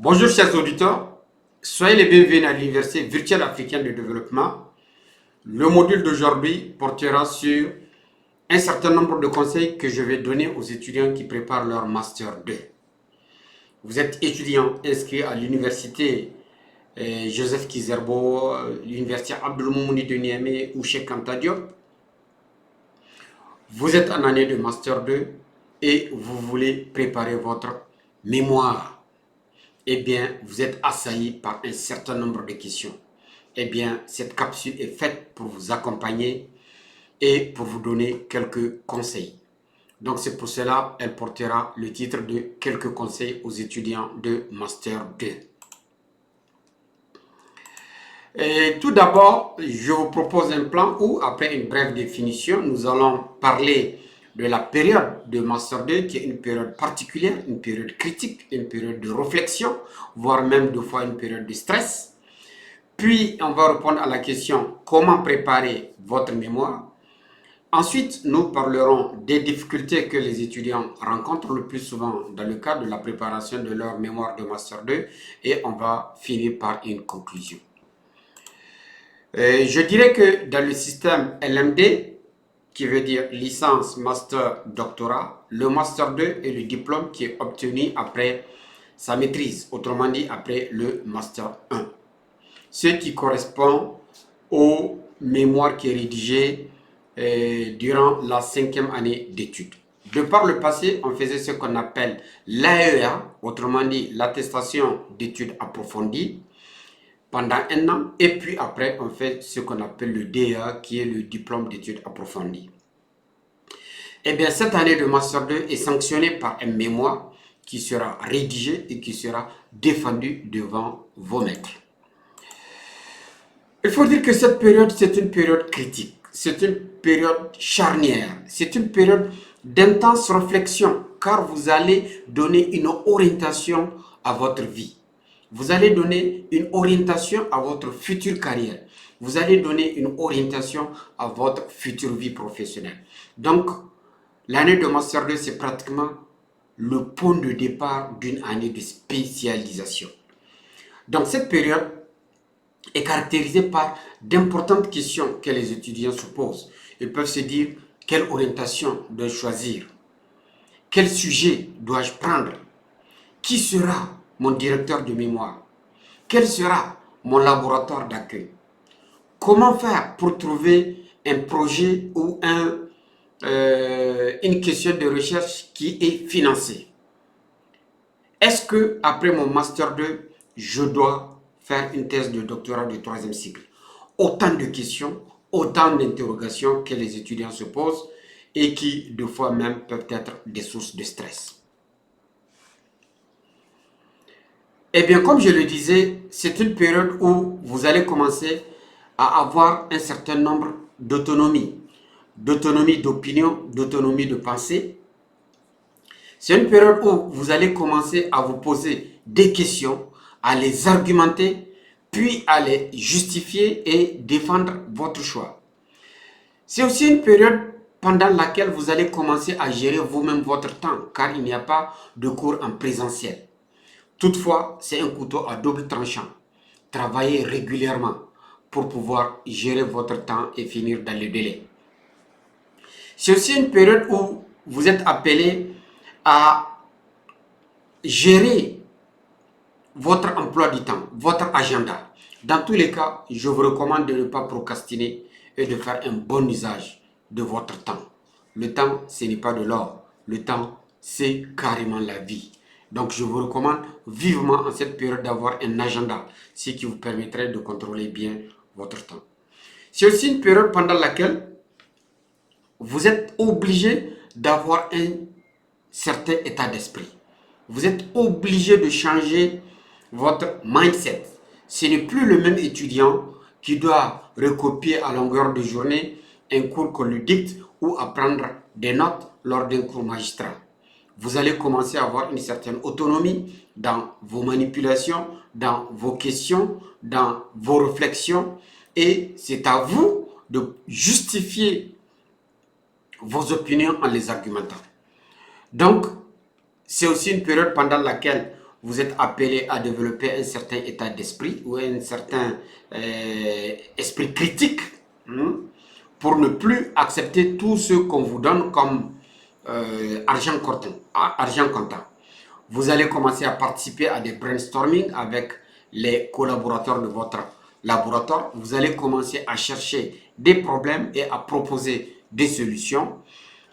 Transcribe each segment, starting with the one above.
Bonjour chers auditeurs, soyez les bienvenus à l'Université virtuelle africaine de développement. Le module d'aujourd'hui portera sur un certain nombre de conseils que je vais donner aux étudiants qui préparent leur Master 2. Vous êtes étudiant inscrit à l'Université Joseph Kizerbo, l'Université Abdul-Moumouni de Niamey ou Cheikh Anta Diop. Vous êtes en année de Master 2 et vous voulez préparer votre mémoire. Eh bien, vous êtes assailli par un certain nombre de questions. Eh bien, cette capsule est faite pour vous accompagner et pour vous donner quelques conseils. Donc, c'est pour cela qu'elle portera le titre de quelques conseils aux étudiants de Master 2. Et tout d'abord, je vous propose un plan où, après une brève définition, nous allons parler de la période de Master 2, qui est une période particulière, une période critique, une période de réflexion, voire même deux fois une période de stress. Puis, on va répondre à la question comment préparer votre mémoire. Ensuite, nous parlerons des difficultés que les étudiants rencontrent le plus souvent dans le cadre de la préparation de leur mémoire de Master 2 et on va finir par une conclusion. Je dirais que dans le système LMD, qui veut dire licence, master, doctorat, le Master 2 est le diplôme qui est obtenu après sa maîtrise, autrement dit après le Master 1. Ce qui correspond au mémoire qui est rédigé durant la 5e année d'études. De par le passé, on faisait ce qu'on appelle l'AEA, autrement dit l'attestation d'études approfondies, pendant un an, et puis après, on fait ce qu'on appelle le DEA, qui est le diplôme d'études approfondies. Eh bien, cette année de Master 2 est sanctionnée par un mémoire qui sera rédigé et qui sera défendu devant vos maîtres. Il faut dire que cette période, c'est une période critique, c'est une période charnière, c'est une période d'intense réflexion, car vous allez donner une orientation à votre vie. Vous allez donner une orientation à votre future carrière. Vous allez donner une orientation à votre future vie professionnelle. Donc, l'année de Master 2, c'est pratiquement le point de départ d'une année de spécialisation. Donc, cette période est caractérisée par d'importantes questions que les étudiants se posent. Ils peuvent se dire, quelle orientation dois-je choisir? Quel sujet dois-je prendre? Qui sera mon directeur de mémoire? Quel sera mon laboratoire d'accueil? Comment faire pour trouver un projet ou une question de recherche qui est financée? Est-ce que après mon Master 2, je dois faire une thèse de doctorat de 3e cycle? Autant de questions, autant d'interrogations que les étudiants se posent et qui, deux fois même, peuvent être des sources de stress. Eh bien, comme je le disais, c'est une période où vous allez commencer à avoir un certain nombre d'autonomie d'opinion, d'autonomie de pensée. C'est une période où vous allez commencer à vous poser des questions, à les argumenter, puis à les justifier et défendre votre choix. C'est aussi une période pendant laquelle vous allez commencer à gérer vous-même votre temps, car il n'y a pas de cours en présentiel. Toutefois, c'est un couteau à double tranchant. Travaillez régulièrement pour pouvoir gérer votre temps et finir dans le délai. C'est aussi une période où vous êtes appelé à gérer votre emploi du temps, votre agenda. Dans tous les cas, je vous recommande de ne pas procrastiner et de faire un bon usage de votre temps. Le temps, ce n'est pas de l'or. Le temps, c'est carrément la vie. Donc, je vous recommande vivement en cette période d'avoir un agenda, ce qui vous permettrait de contrôler bien votre temps. C'est aussi une période pendant laquelle vous êtes obligé d'avoir un certain état d'esprit. Vous êtes obligé de changer votre mindset. Ce n'est plus le même étudiant qui doit recopier à longueur de journée un cours qu'on lui dicte ou apprendre des notes lors d'un cours magistral. Vous allez commencer à avoir une certaine autonomie dans vos manipulations, dans vos questions, dans vos réflexions. Et c'est à vous de justifier vos opinions en les argumentant. Donc, c'est aussi une période pendant laquelle vous êtes appelé à développer un certain état d'esprit ou un certain esprit critique, hein, pour ne plus accepter tout ce qu'on vous donne comme argent comptant. Vous allez commencer à participer à des brainstorming avec les collaborateurs de votre laboratoire. Vous allez commencer à chercher des problèmes et à proposer des solutions.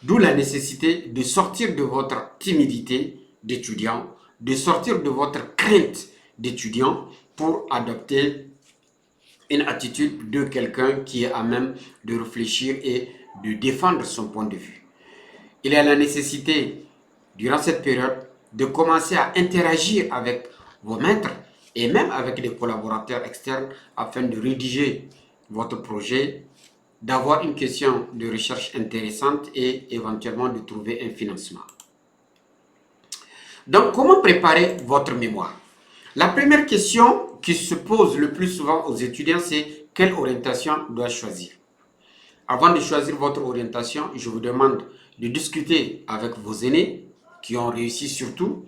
D'où la nécessité de sortir de votre timidité d'étudiant, de sortir de votre crainte d'étudiant pour adopter une attitude de quelqu'un qui est à même de réfléchir et de défendre son point de vue. Il y a la nécessité, durant cette période, de commencer à interagir avec vos maîtres et même avec des collaborateurs externes afin de rédiger votre projet, d'avoir une question de recherche intéressante et éventuellement de trouver un financement. Donc, comment préparer votre mémoire? La première question qui se pose le plus souvent aux étudiants, c'est quelle orientation dois-je choisir? Avant de choisir votre orientation, je vous demande de discuter avec vos aînés qui ont réussi surtout,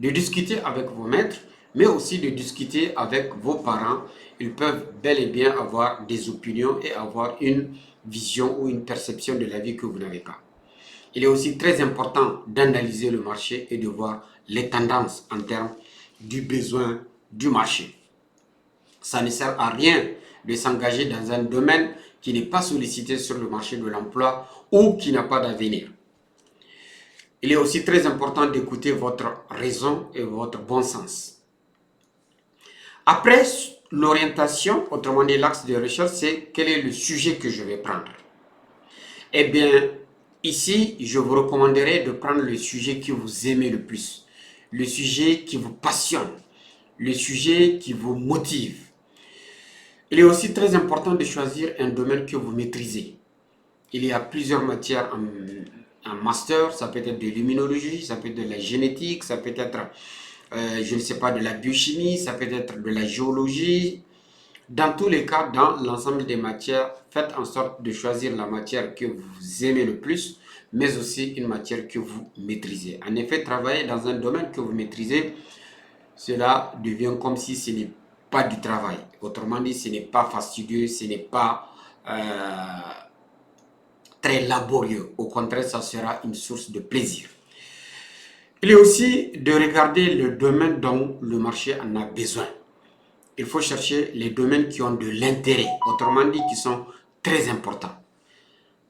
de discuter avec vos maîtres, mais aussi de discuter avec vos parents. Ils peuvent bel et bien avoir des opinions et avoir une vision ou une perception de la vie que vous n'avez pas. Il est aussi très important d'analyser le marché et de voir les tendances en termes du besoin du marché. Ça ne sert à rien de s'engager dans un domaine qui n'est pas sollicité sur le marché de l'emploi ou qui n'a pas d'avenir. Il est aussi très important d'écouter votre raison et votre bon sens. Après l'orientation, autrement dit l'axe de recherche, c'est quel est le sujet que je vais prendre. Eh bien, ici, je vous recommanderais de prendre le sujet que vous aimez le plus, le sujet qui vous passionne, le sujet qui vous motive. Il est aussi très important de choisir un domaine que vous maîtrisez. Il y a plusieurs matières en master, ça peut être de l'immunologie, ça peut être de la génétique, ça peut être, je ne sais pas, de la biochimie, ça peut être de la géologie. Dans tous les cas, dans l'ensemble des matières, faites en sorte de choisir la matière que vous aimez le plus, mais aussi une matière que vous maîtrisez. En effet, travailler dans un domaine que vous maîtrisez, cela devient comme si ce n'est pas du travail. Autrement dit, ce n'est pas fastidieux, ce n'est pas très laborieux. Au contraire, ça sera une source de plaisir. Il est aussi de regarder le domaine dont le marché en a besoin. Il faut chercher les domaines qui ont de l'intérêt, autrement dit, qui sont très importants.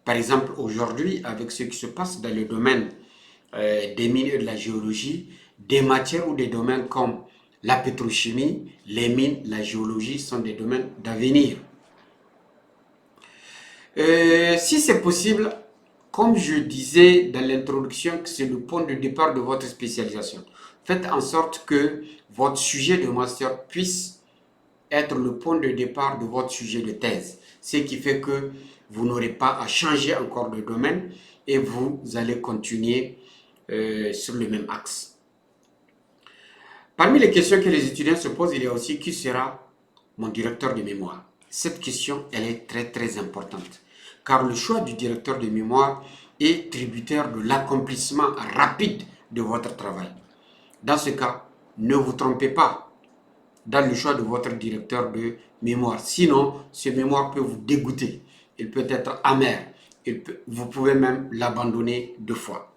Par exemple, aujourd'hui, avec ce qui se passe dans le domaine des mines et de la géologie, des matières ou des domaines comme la pétrochimie, les mines, la géologie sont des domaines d'avenir. Si c'est possible, comme je disais dans l'introduction, que c'est le point de départ de votre spécialisation. Faites en sorte que votre sujet de master puisse être le point de départ de votre sujet de thèse. Ce qui fait que vous n'aurez pas à changer encore de domaine et vous allez continuer sur le même axe. Parmi les questions que les étudiants se posent, il y a aussi qui sera mon directeur de mémoire. Cette question, elle est très très importante. Car le choix du directeur de mémoire est tributaire de l'accomplissement rapide de votre travail. Dans ce cas, ne vous trompez pas dans le choix de votre directeur de mémoire. Sinon, ce mémoire peut vous dégoûter. Il peut être amer. Vous pouvez même l'abandonner 2 fois.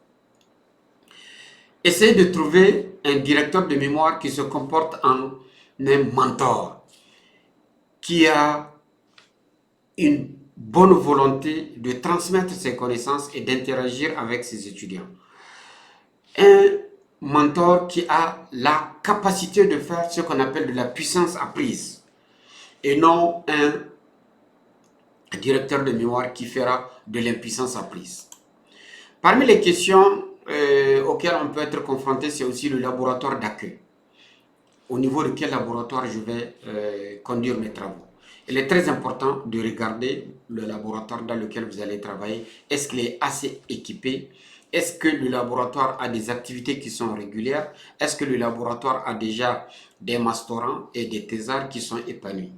Essayez de trouver un directeur de mémoire qui se comporte en un mentor, qui a une bonne volonté de transmettre ses connaissances et d'interagir avec ses étudiants. Un mentor qui a la capacité de faire ce qu'on appelle de la puissance apprise et non un directeur de mémoire qui fera de l'impuissance apprise. Parmi les questions auxquelles on peut être confronté, c'est aussi le laboratoire d'accueil. Au niveau de quel laboratoire je vais conduire mes travaux. Il est très important de regarder le laboratoire dans lequel vous allez travailler. Est-ce qu'il est assez équipé? Est-ce que le laboratoire a des activités qui sont régulières? Est-ce que le laboratoire a déjà des masterants et des thésards qui sont épanouis?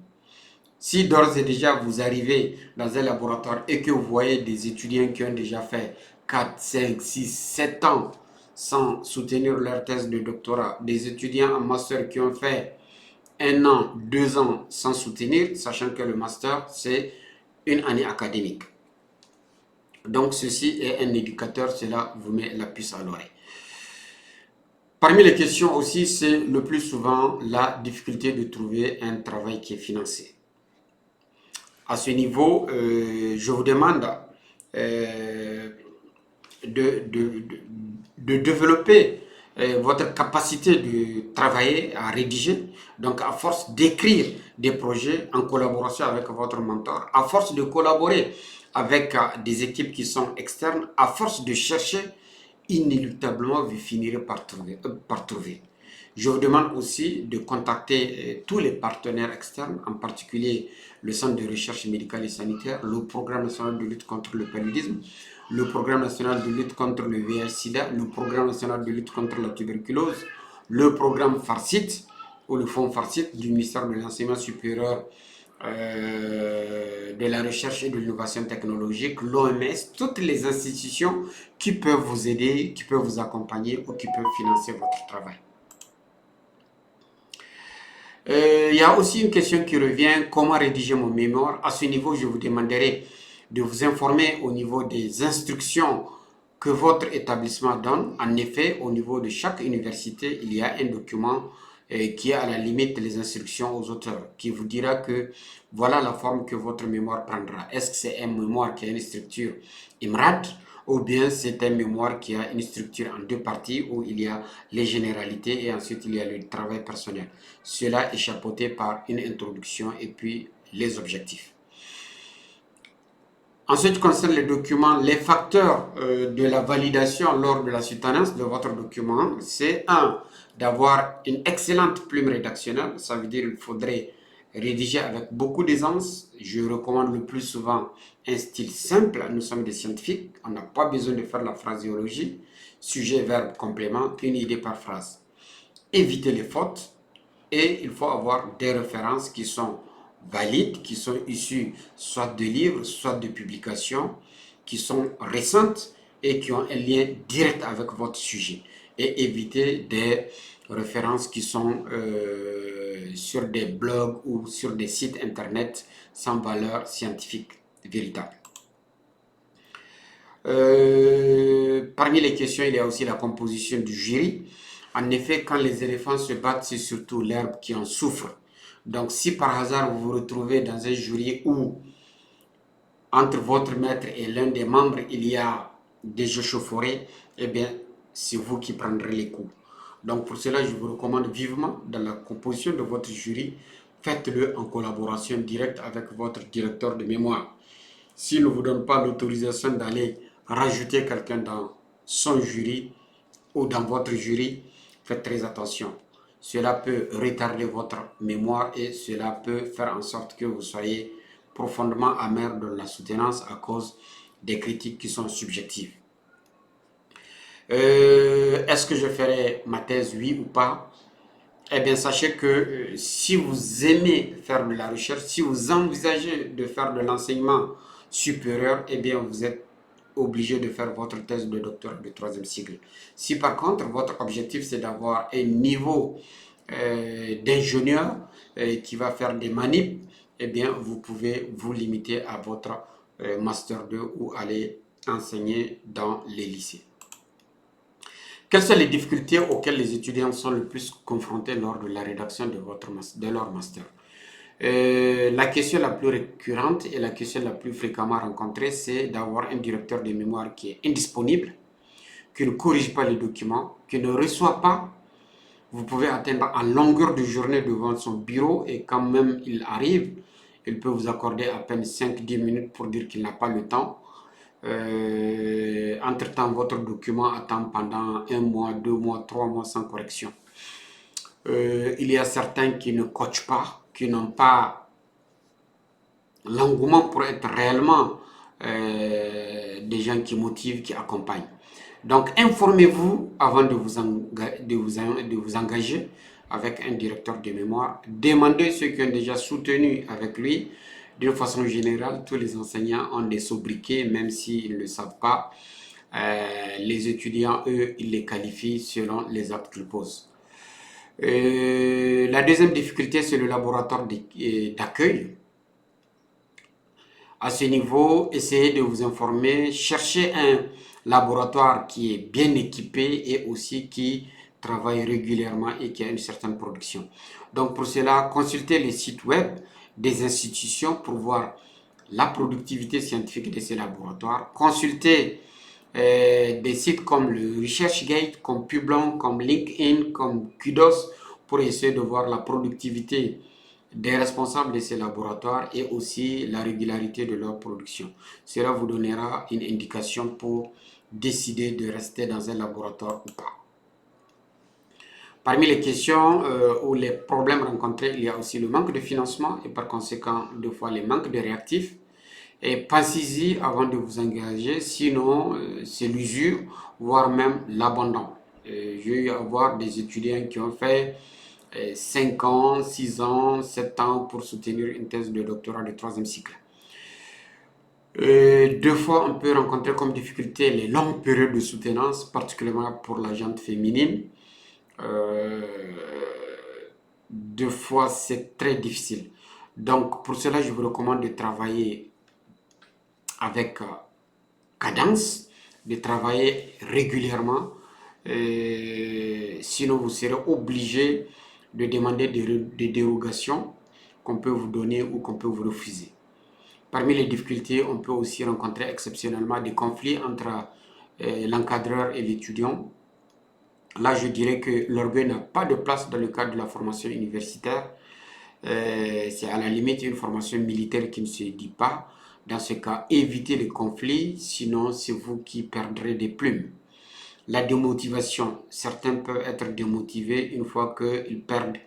Si d'ores et déjà vous arrivez dans un laboratoire et que vous voyez des étudiants qui ont déjà fait 4, 5, 6, 7 ans sans soutenir leur thèse de doctorat, des étudiants en master qui ont fait 1 an, 2 ans sans soutenir, sachant que le master, c'est une année académique. Donc, ceci est un éducateur, cela vous met la puce à l'oreille. Parmi les questions aussi, c'est le plus souvent la difficulté de trouver un travail qui est financé. À ce niveau, je vous demande de développer votre capacité de travailler, à rédiger. Donc, à force d'écrire des projets en collaboration avec votre mentor, à force de collaborer avec des équipes qui sont externes, à force de chercher, inéluctablement, vous finirez par trouver. Je vous demande aussi de contacter tous les partenaires externes, en particulier le Centre de recherche médicale et sanitaire, le Programme national de lutte contre le paludisme, le Programme national de lutte contre le VIH-Sida, le Programme national de lutte contre la tuberculose, le programme FARCIT, ou le Fonds FARCIT du ministère de l'Enseignement supérieur, de la recherche et de l'innovation technologique, l'OMS, toutes les institutions qui peuvent vous aider, qui peuvent vous accompagner ou qui peuvent financer votre travail. Il y a aussi une question qui revient, comment rédiger mon mémoire? À ce niveau, je vous demanderai de vous informer au niveau des instructions que votre établissement donne. En effet, au niveau de chaque université, il y a un document qui a à la limite les instructions aux auteurs, qui vous dira que voilà la forme que votre mémoire prendra. Est-ce que c'est un mémoire qui a une structure IMRAD ou bien c'est un mémoire qui a une structure en 2 parties où il y a les généralités et ensuite il y a le travail personnel. Cela est chapeauté par une introduction et puis les objectifs. En ce qui concerne les documents, les facteurs de la validation lors de la soutenance de votre document, c'est d'avoir une excellente plume rédactionnelle, ça veut dire qu'il faudrait rédiger avec beaucoup d'aisance. Je recommande le plus souvent un style simple, nous sommes des scientifiques, on n'a pas besoin de faire la phraséologie, sujet, verbe, complément, une idée par phrase. Évitez les fautes et il faut avoir des références qui sont valides, qui sont issues soit de livres, soit de publications, qui sont récentes et qui ont un lien direct avec votre sujet. Et éviter des références qui sont sur des blogs ou sur des sites internet sans valeur scientifique véritable. Parmi les questions, il y a aussi la composition du jury. En effet, quand les éléphants se battent, c'est surtout l'herbe qui en souffre. Donc, si par hasard vous vous retrouvez dans un jury où entre votre maître et l'un des membres, il y a des échauffourées, eh bien, c'est vous qui prendrez les coups. Donc, pour cela, je vous recommande vivement, dans la composition de votre jury, faites-le en collaboration directe avec votre directeur de mémoire. S'il ne vous donne pas l'autorisation d'aller rajouter quelqu'un dans son jury ou dans votre jury, faites très attention. Cela peut retarder votre mémoire et cela peut faire en sorte que vous soyez profondément amer de la soutenance à cause des critiques qui sont subjectives. Est-ce que je ferai ma thèse, oui ou pas? Eh bien, sachez que si vous aimez faire de la recherche, si vous envisagez de faire de l'enseignement supérieur, eh bien, vous êtes obligé de faire votre thèse de doctorat de 3e cycle. Si par contre, votre objectif, c'est d'avoir un niveau d'ingénieur qui va faire des manips, eh bien, vous pouvez vous limiter à votre Master 2 ou aller enseigner dans les lycées. Quelles sont les difficultés auxquelles les étudiants sont le plus confrontés lors de la rédaction de leur master? La question la plus récurrente et la question la plus fréquemment rencontrée, c'est d'avoir un directeur de mémoire qui est indisponible, qui ne corrige pas les documents, qui ne reçoit pas. Vous pouvez atteindre en longueur de journée devant son bureau et quand même il arrive, il peut vous accorder à peine 5-10 minutes pour dire qu'il n'a pas le temps. Entre-temps, votre document attend pendant 1 mois, 2 mois, 3 mois sans correction. Il y a certains qui ne coachent pas, qui n'ont pas l'engouement pour être réellement des gens qui motivent, qui accompagnent. Donc, informez-vous avant de vous engager avec un directeur de mémoire. Demandez ceux qui ont déjà soutenu avec lui. D'une façon générale, tous les enseignants ont des sobriquets, même s'ils ne le savent pas. Les étudiants, eux, ils les qualifient selon les actes qu'ils posent. La deuxième difficulté, c'est le laboratoire d'accueil. À ce niveau, essayez de vous informer, cherchez un laboratoire qui est bien équipé et aussi qui travaille régulièrement et qui a une certaine production. Donc pour cela, consultez les sites web des institutions pour voir la productivité scientifique de ces laboratoires. Consultez des sites comme le ResearchGate, comme Publon, comme LinkedIn, comme Kudos pour essayer de voir la productivité des responsables de ces laboratoires et aussi la régularité de leur production. Cela vous donnera une indication pour décider de rester dans un laboratoire ou pas. Parmi les questions ou les problèmes rencontrés, il y a aussi le manque de financement et par conséquent, deux fois, les manques de réactifs. Et pensez-y avant de vous engager, sinon c'est l'usure, voire même l'abandon. J'ai eu à voir des étudiants qui ont fait 5 ans, 6 ans, 7 ans pour soutenir une thèse de doctorat de troisième cycle. Deux fois, on peut rencontrer comme difficulté les longues périodes de soutenance, particulièrement pour la gente féminine. Euh, Deux fois, c'est très difficile. Donc, pour cela, je vous recommande de travailler avec cadence, de travailler régulièrement. Sinon, vous serez obligé de demander des dérogations qu'on peut vous donner ou qu'on peut vous refuser. Parmi les difficultés, on peut aussi rencontrer exceptionnellement des conflits entre l'encadreur et l'étudiant. Là, je dirais que l'orgueil n'a pas de place dans le cadre de la formation universitaire. C'est à la limite une formation militaire qui ne se dit pas. Dans ce cas, évitez les conflits, sinon c'est vous qui perdrez des plumes. La démotivation, certains peuvent être démotivés une fois qu'ils perdent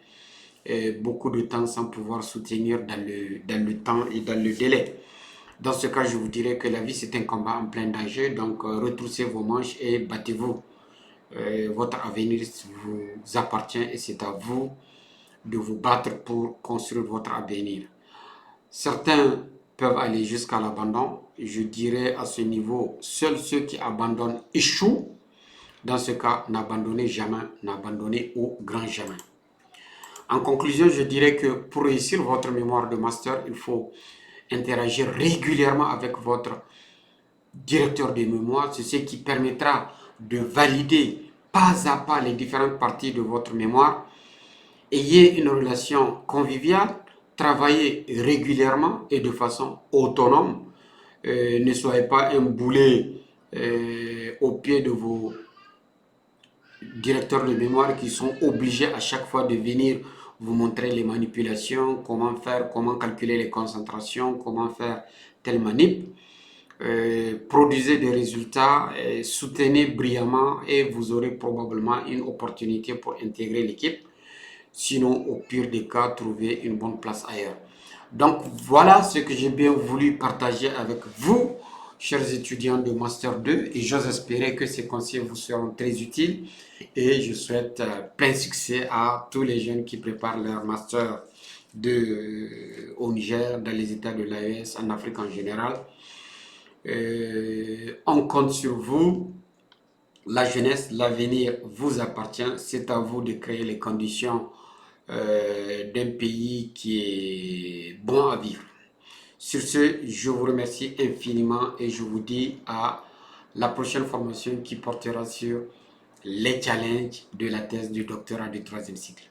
beaucoup de temps sans pouvoir soutenir dans le temps et dans le délai. Dans ce cas, je vous dirais que la vie c'est un combat en plein danger, donc retroussez vos manches et battez-vous. Votre avenir vous appartient et c'est à vous de vous battre pour construire votre avenir. Certains peuvent aller jusqu'à l'abandon. Je dirais à ce niveau, seuls ceux qui abandonnent échouent. Dans ce cas, n'abandonnez jamais, n'abandonnez au grand jamais. En conclusion, je dirais que pour réussir votre mémoire de master, il faut interagir régulièrement avec votre directeur de mémoire. C'est ce qui permettra de valider pas à pas les différentes parties de votre mémoire. Ayez une relation conviviale, travaillez régulièrement et de façon autonome. Ne soyez pas un boulet au pied de vos directeurs de mémoire qui sont obligés à chaque fois de venir vous montrer les manipulations, comment faire, comment calculer les concentrations, comment faire telle manip. Produisez des résultats, soutenez brillamment et vous aurez probablement une opportunité pour intégrer l'équipe. Sinon, au pire des cas, trouver une bonne place ailleurs. Donc, voilà ce que j'ai bien voulu partager avec vous, chers étudiants de Master 2. Et j'ose espérer que ces conseils vous seront très utiles. Et je souhaite plein succès à tous les jeunes qui préparent leur Master 2 au Niger, dans les États de l'AES, en Afrique en général. On compte sur vous. La jeunesse, l'avenir vous appartient. C'est à vous de créer les conditions d'un pays qui est bon à vivre. Sur ce, je vous remercie infiniment et je vous dis à la prochaine formation qui portera sur les challenges de la thèse du doctorat du troisième cycle.